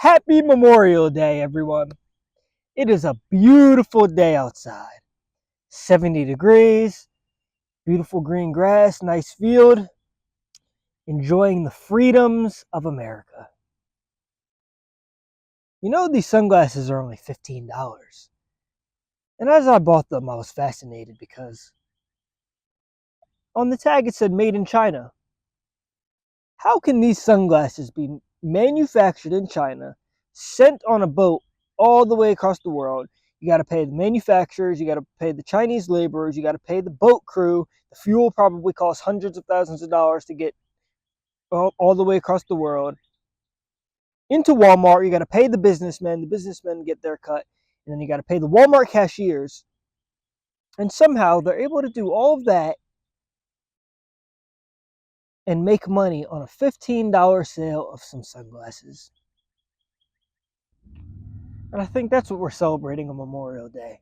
Happy Memorial Day, everyone. It is a beautiful day outside. 70 degrees, beautiful green grass, nice field, enjoying the freedoms of America. You know, these sunglasses are only $15. And as I bought them, I was fascinated because on the tag it said made in China. How can these sunglasses be manufactured in China, sent on a boat all the way across the world? You got to pay the manufacturers, you got to pay the Chinese laborers, you got to pay the boat crew. The fuel probably costs hundreds of thousands of dollars to get all the way across the world. Into Walmart, you got to pay the businessmen get their cut, and then you got to pay the Walmart cashiers. And somehow they're able to do all of that and make money on a $15 sale of some sunglasses. And I think that's what we're celebrating on Memorial Day.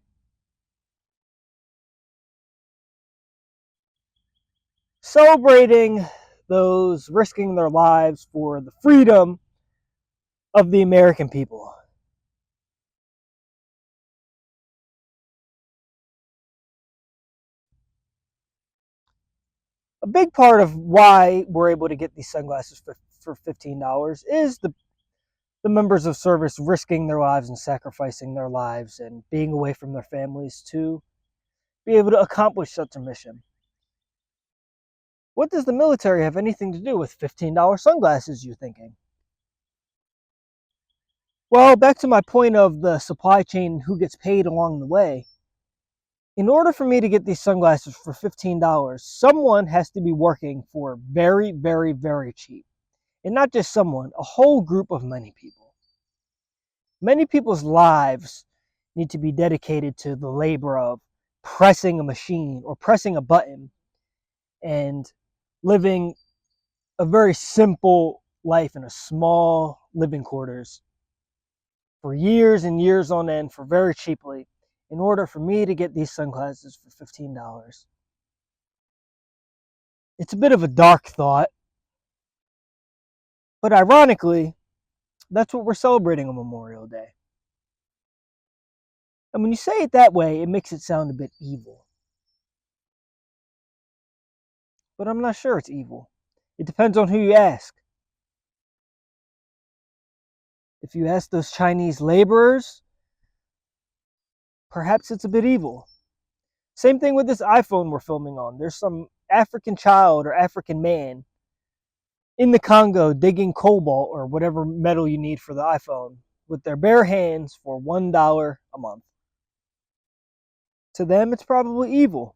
Celebrating those risking their lives for the freedom of the American people. A big part of why we're able to get these sunglasses for $15 is the members of service risking their lives and sacrificing their lives and being away from their families to be able to accomplish such a mission. What does the military have anything to do with $15 sunglasses, you're thinking? Well, back to my point of the supply chain and who gets paid along the way. In order for me to get these sunglasses for $15, someone has to be working for very, very, very cheap. And not just someone, a whole group of many people. Many people's lives need to be dedicated to the labor of pressing a machine or pressing a button and living a very simple life in a small living quarters for years and years on end for very cheaply in order for me to get these sunglasses for $15. It's a bit of a dark thought, but ironically, that's what we're celebrating on Memorial Day. And when you say it that way, it makes it sound a bit evil. But I'm not sure it's evil. It depends on who you ask. If you ask those Chinese laborers, perhaps it's a bit evil. Same thing with this iPhone we're filming on. There's some African child or African man in the Congo digging cobalt or whatever metal you need for the iPhone with their bare hands for $1 a month. To them, it's probably evil.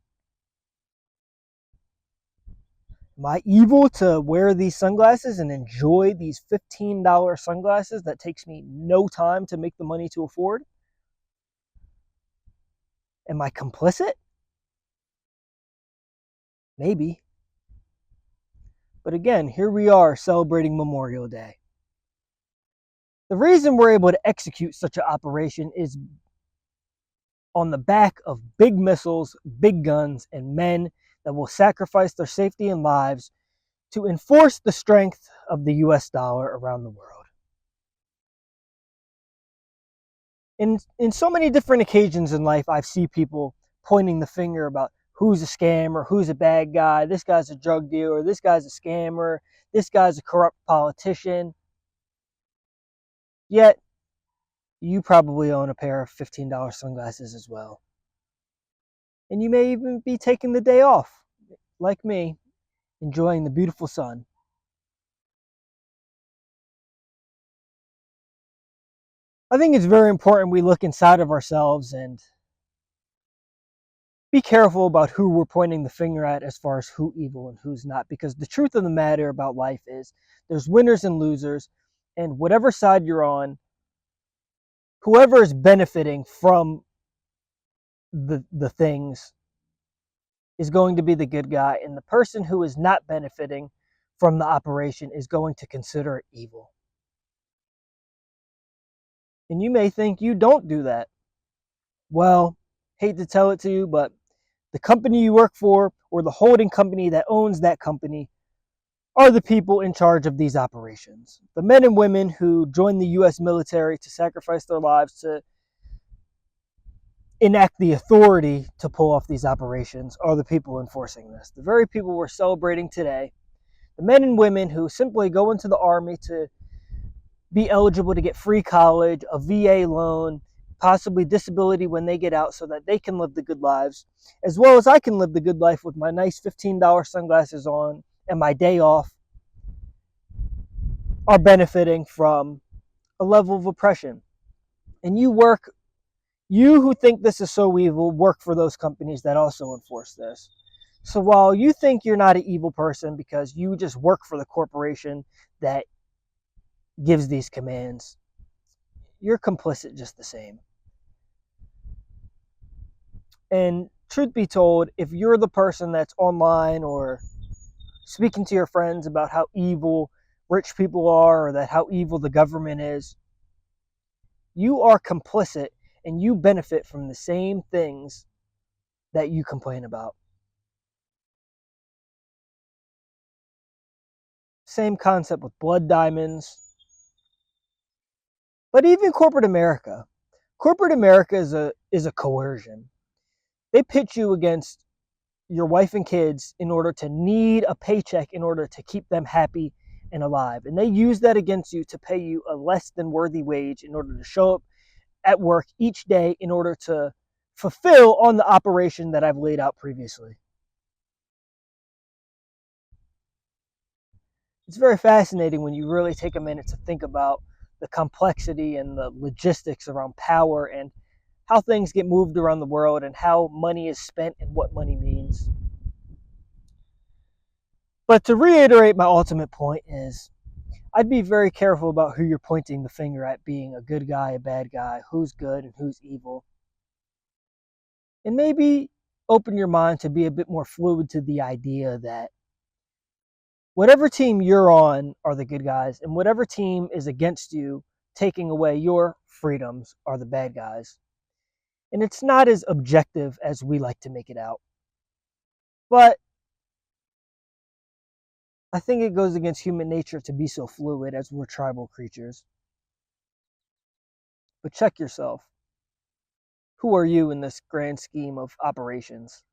Am I evil to wear these sunglasses and enjoy these $15 sunglasses that takes me no time to make the money to afford? Am I complicit? Maybe. But again, here we are celebrating Memorial Day. The reason we're able to execute such an operation is on the back of big missiles, big guns, and men that will sacrifice their safety and lives to enforce the strength of the US dollar around the world. In so many different occasions in life, I've seen people pointing the finger about who's a scammer, who's a bad guy, this guy's a drug dealer, this guy's a scammer, this guy's a corrupt politician. Yet, you probably own a pair of $15 sunglasses as well. And you may even be taking the day off, like me, enjoying the beautiful sun. I think it's very important we look inside of ourselves and be careful about who we're pointing the finger at as far as who's evil and who's not, because the truth of the matter about life is there's winners and losers, and whatever side you're on, whoever is benefiting from the things is going to be the good guy, and the person who is not benefiting from the operation is going to consider it evil. And you may think you don't do that. Well, hate to tell it to you, but the company you work for or the holding company that owns that company are the people in charge of these operations. The men and women who join the U.S. military to sacrifice their lives to enact the authority to pull off these operations are the people enforcing this. The very people we're celebrating today, the men and women who simply go into the Army to be eligible to get free college, a VA loan, possibly disability when they get out so that they can live the good lives, as well as I can live the good life with my nice $15 sunglasses on and my day off, are benefiting from a level of oppression. And you who think this is so evil, work for those companies that also enforce this. So while you think you're not an evil person because you just work for the corporation that gives these commands, you're complicit just the same. And truth be told, if you're the person that's online or speaking to your friends about how evil rich people are or that how evil the government is, you are complicit and you benefit from the same things that you complain about. Same concept with blood diamonds. But even corporate America. Corporate America is a coercion. They pit you against your wife and kids in order to need a paycheck in order to keep them happy and alive. And they use that against you to pay you a less than worthy wage in order to show up at work each day in order to fulfill on the operation that I've laid out previously. It's very fascinating when you really take a minute to think about the complexity and the logistics around power and how things get moved around the world and how money is spent and what money means. But to reiterate, my ultimate point is I'd be very careful about who you're pointing the finger at being a good guy, a bad guy, who's good and who's evil. And maybe open your mind to be a bit more fluid to the idea that whatever team you're on are the good guys, and whatever team is against you, taking away your freedoms, are the bad guys. And it's not as objective as we like to make it out. But I think it goes against human nature to be so fluid as we're tribal creatures. But check yourself. Who are you in this grand scheme of operations?